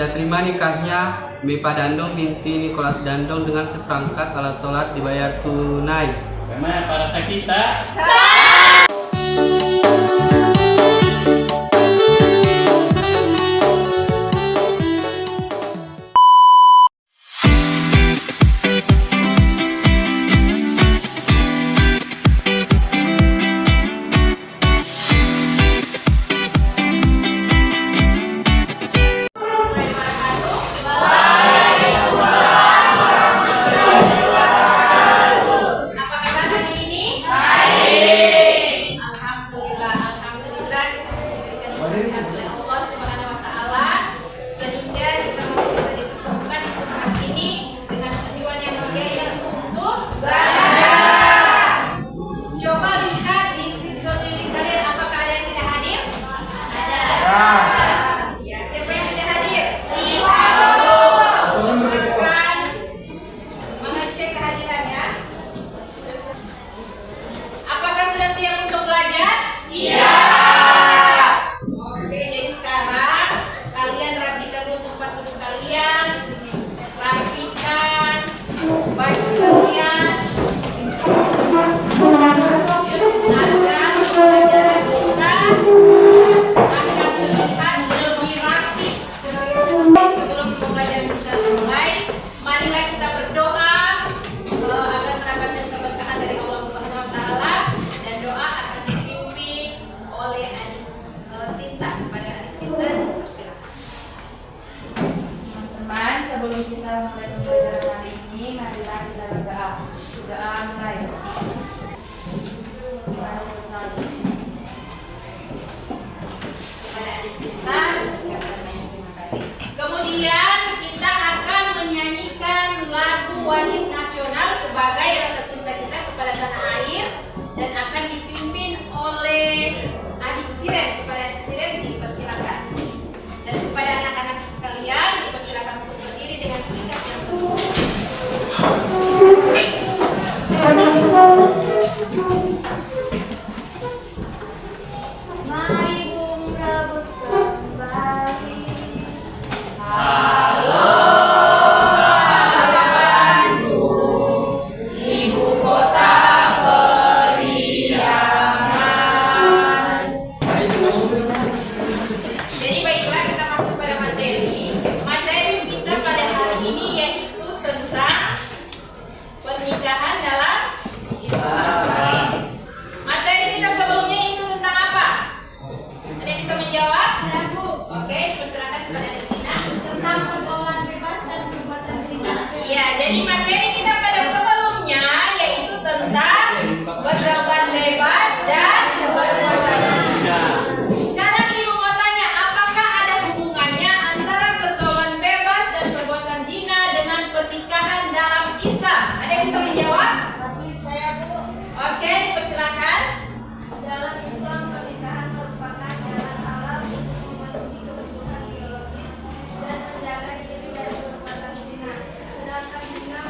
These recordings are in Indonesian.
Saya terima nikahnya Mifa Dandong binti Nikolas Dandong dengan seperangkat alat sholat dibayar tunai. Bagaimana para saksi sah? Allah Subhanahu wa taala sehingga kita bisa dipertemukan di tempat ini dengan tujuan yang mulia yaitu untuk belajar. Coba lihat di sekeliling kalian, apakah ada yang tidak hadir? Ada. Ya, siapa yang tidak hadir? Akan mengecek kehadirannya. Apakah sudah siap untuk belajar? Siap. Sebelum kita mulai pembelajaran hari ini, marilah kita berdoa. Doa mulai. Selesai. Kepada adik Sinta, ucapkan banyak terima kasih. Kemudian kita akan menyanyikan lagu wajib nasional sebagai rasa cinta kita kepada tanah air dan akan dipimpin oleh adik Siren. Kepada adik Siren dipersilakan. Dan kepada anak-anak sekalian dipersilakan untuk berdiri dengan sikap yang sempurna. Mari bung rebut kembali. Jadi baiklah, kita masuk pada materi. Materi kita pada hari ini yaitu tentang pernikahan dalam Islam. Materi kita sebelumnya itu tentang apa? Ada yang bisa menjawab? Saya Bu. Oke, persilakan kepada Adik Tina. Tentang pergaulan bebas dan perbuatan zina. Iya, jadi materi kita pada sebelumnya yaitu tentang pergaulan bebas dan perbuatan zina. Sekarang Ibu mau tanya, apakah ada hubungannya antara pergaulan bebas dan perbuatan zina dengan pernikahan dalam Islam? Ada yang bisa menjawab? Pasti saya Bu. Oke, dipersilakan. Dalam Islam, pernikahan merupakan jalan Allah untuk memenuhi kebutuhan biologis dan menjaga diri dari perbuatan zina. Sedangkan zina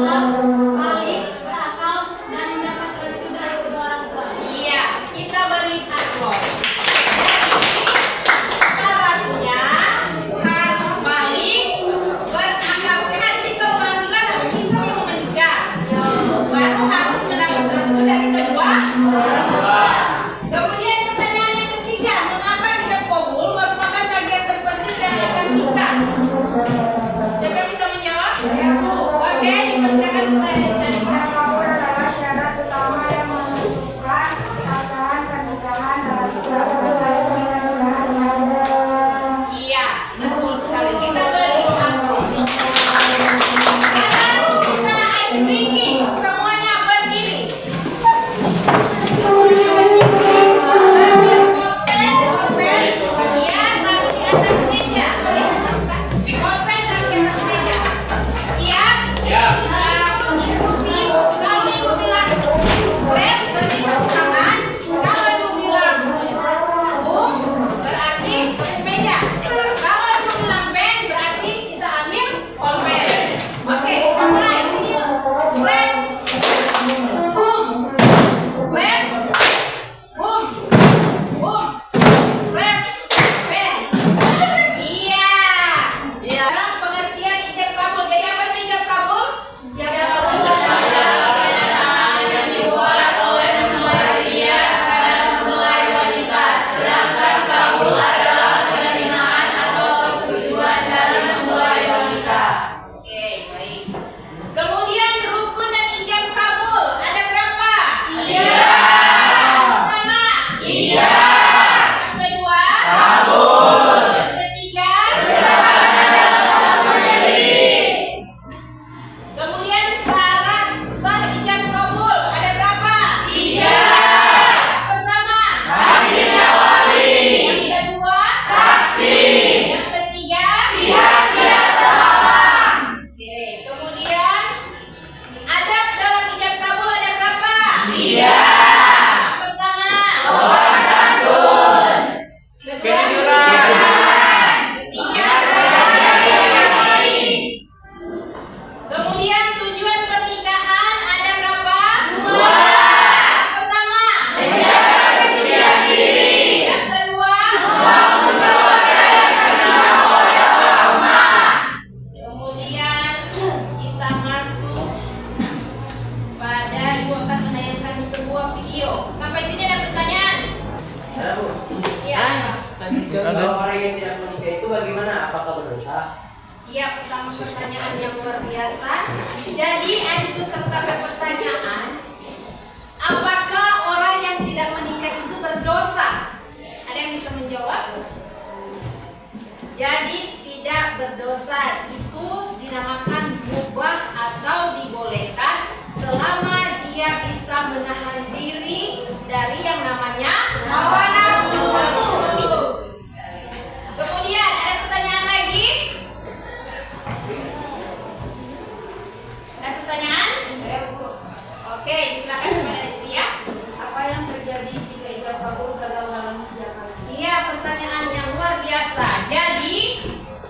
alam, balik, berakal, dan mendapat restu dari kedua orang tua. Iya, kita beri aplaus. Syaratnya harus balik, berakal sehat. Jadi kalau orang tua dapat itu yang mau menikah, baru harus mendapat restu dari kedua. Kemudian pertanyaan yang ketiga, mengapa ijab kabul merupakan bagian terpenting dari akad nikah? Siapa yang bisa menjawab? Oke, dipersilakan pertanyaan. Ijab kabul adalah syarat utama yang menentukan keabsahan pernikahan dalam Islam. Iya, betul sekali. Kita beri aplaus. Sekarang kita ice breaking. Semuanya berdiri. Semuanya berdiri. Ambil pulpen. Kemudian taruh di atas meja. Pulpen taruh di atas meja. Siap? Siap. Kalau ibu bilang red, berarti tepuk tangan. Kalau ibu bilang boom, berarti meja. Kalau ibu bilang pen, berarti kita ambil pulpen. Oke, kita mulai. Red, boom, red, boom, boom, red, pen. Iya. Sekarang pengertian ijab kabul. Jadi apa itu ijab kabul? Oke, baik. Kemudian rukun dan ijab kabul ada berapa? Pertama. Yang kedua. Yang ketiga. Kemudian syarat sah ijab kabul ada berapa? Pertama. Yang kedua. Yang ketiga. Oke, kemudian adab dalam ijab kabul ada berapa? Pertama. Kedua. Ketiga. Kemudian tujuan pernikahan ada berapa? Pertama. Yang kedua. Kemudian kita masuk pada ibu akan menayangkan sebuah video. Sampai sini ada pertanyaan? Iya. Kalau orang yang tidak menikah itu bagaimana? Apakah berdosa? Iya, pertama pertanyaan yang luar biasa. Jadi ada suka pertanyaan, apakah orang yang tidak menikah itu berdosa? Ada yang bisa menjawab? Jadi tidak berdosa itu dinamakan mubah atau dibolehkan selama dia bisa menahan diri dari yang namanya hawa nafsu. Kemudian ada pertanyaan lagi? Ada pertanyaan? Oke, silakan kepada Tia. Apa yang terjadi jika ijab kabul gagal dalam hijab? Iya, pertanyaan yang luar biasa. Jadi,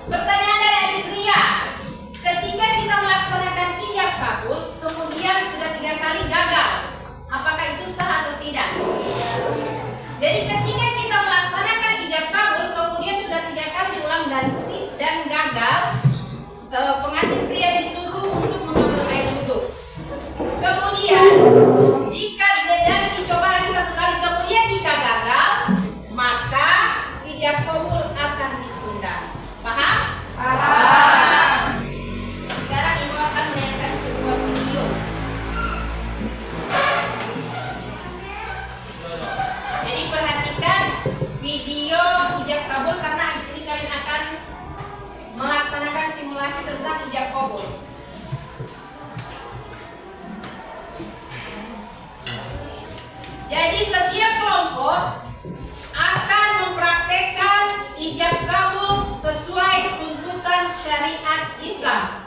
pertanyaan dari adik Ria. Ketika kita melaksanakan ijab kabul, kemudian sudah 3 kali gagal. Apakah itu sah atau tidak? Jadi ketika kita melaksanakan ijab kabul, kemudian sudah 3 kali diulang dan gagal, pengantin pria disuruh untuk mengambil air wudhu. Kemudian jika dan dicoba lagi 1 kali, kemudian jika gagal, maka ijab kabul akan ditunda. Paham? Sekarang ibu akan menayangkan sebuah video. Jadi perhatikan video ijab kabul karena habis ini kalian akan melaksanakan simulasi tentang ijab kabul. Jadi setiap kelompok akan mempraktekkan ijab kabul sesuai tuntutan syariat Islam.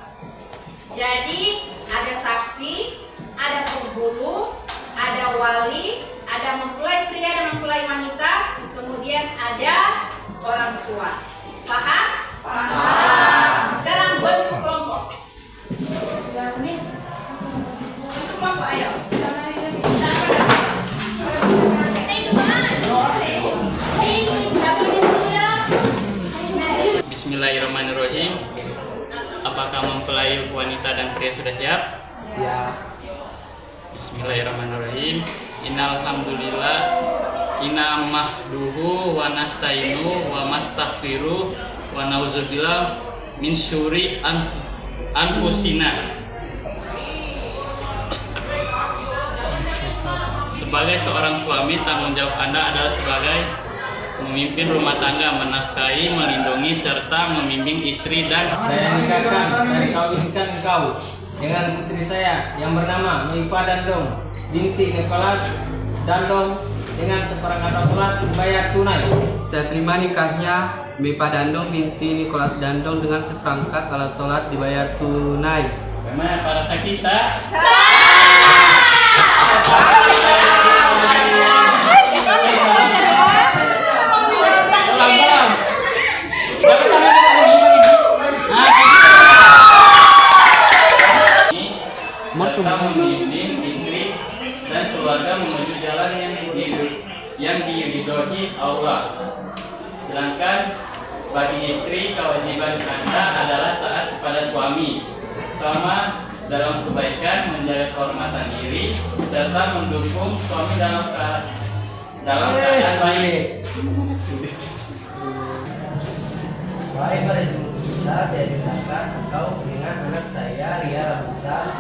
Jadi ada saksi, ada penghulu, ada wali, ada mempelai pria dan mempelai wanita, kemudian ada orang tua. Paham? Paham. Sekarang bentuk kelompok. baik wanita dan pria sudah siap? Siap. Bismillahirrahmanirrahim. Innal hamdulillah inna mahduhu wa nasta'inu wa mastaghfiru wa nauzubillah min syururi anfusina. Sebagai seorang suami, tanggung jawab Anda adalah sebagai memimpin rumah tangga, menafkahi, melindungi, serta membimbing istri dan Saya nikahkan dan kawinkan engkau dengan putri saya yang bernama Mifa Dandong binti Nicholas Dandong dengan seperangkat alat sholat dibayar tunai. Saya terima nikahnya Mifa Dandong binti Nicholas Dandong dengan seperangkat alat sholat dibayar tunai. bagaimana para saksi sah? Serta membimbing istri dan keluarga menuju jalan yang diridhoi Allah. Sedangkan bagi istri, kewajiban Anda adalah taat kepada suami sama dalam kebaikan, menjaga kehormatan diri, serta mendukung suami dalam keadaan baik. Wahai para jemaah kita, saya nikahkan engkau dengan anak saya Ria Ramisan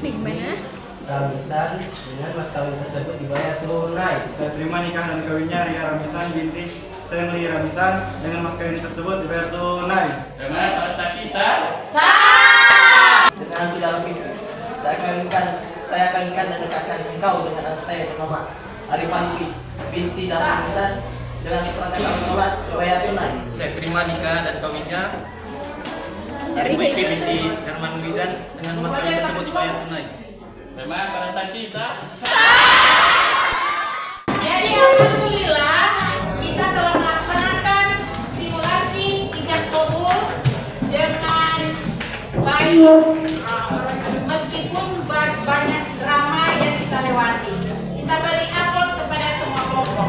binti Ramisan dengan mas kawin tersebut dibayar tunai. Saya terima nikah dan kawinnya Ria Ramisan binti Senli Ramisan dengan mas kawin tersebut dibayar tunai. Bagaimana para saksi sah? Dengan saudara itu, saya kawinkan dan nikahkan engkau dengan anak saya bernama Arifan binti Ramisan dengan seperangkat alat sholat dibayar tunai. Saya terima nikah dan kawinnya Rifki binti Herman Wizan dengan mas kawin tersebut dibayar tunai. Bagaimana para saksi sah? Jadi alhamdulillah kita telah melaksanakan simulasi ijab kabul dengan baik, meskipun banyak drama yang kita lewati. Kita beri aplaus kepada semua kelompok.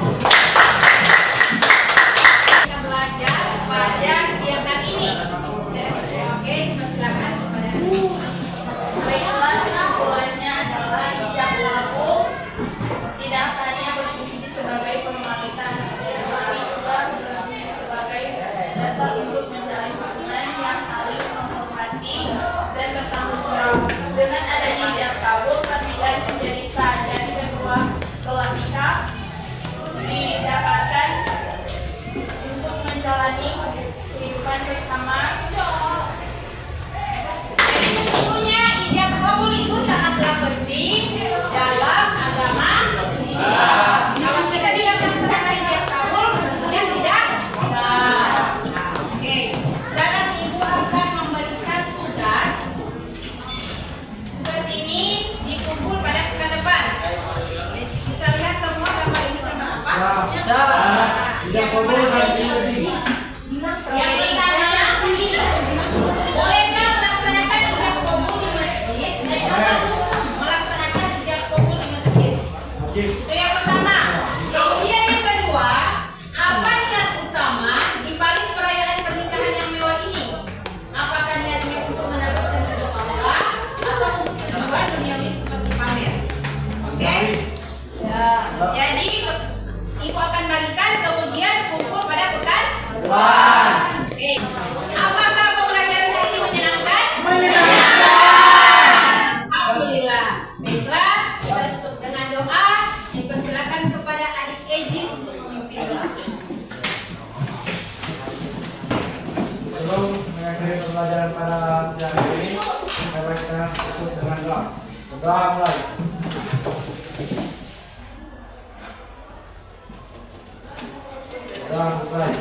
Kita belajar pada siang ini. Oke, silakan kepada Baiklah, kesimpulannya adalah ijab kabul tidak hanya berfungsi sebagai formalitas, tetapi juga berfungsi sebagai dasar untuk menjalin hubungan yang saling menghormati dan bertanggung jawab. Dengan adanya ijab kabul, pernikahan menjadi sah dan kedua belah pihak didapatkan untuk menjalani kehidupan bersama. Sesungguhnya ijab kabul itu sangatlah penting dalam agama Islam. Kalau kita tidak melaksanakan ijab kabul, tentunya tidak sah. Oke, sekarang ibu akan memberikan tugas. Tugas ini dikumpul pada pekan depan. Bisa lihat semua gambar ini gambar apa? Yang pertama, bolehkah melaksanakan ijab kabul di masjid? Melaksanakan ijab kabul di masjid. Itu yang pertama. Kemudian yang kedua, apa niat utama di balik perayaan pernikahan yang mewah ini? Apakah niatnya untuk mendapatkan ridho Allah atau untuk tujuan duniawi seperti pamer? Oke? Jadi ibu akan bagikan kemudian kumpul pada pekan depan. Oke. Apakah pembelajaran hari ini menyenangkan? Alhamdulillah. Baiklah, kita tutup dengan doa. Dipersilakan kepada adik Eji untuk memimpin doa. Sebelum mengakhiri pembelajaran pada siang ini, mari kita tutup dengan doa. Doa mulai. Doa selesai.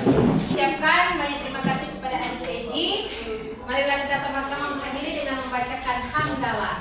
Ucapkan banyak terima kasih kepada adik Eji. Marilah kita sama-sama mengakhiri dengan membacakan hamdalah.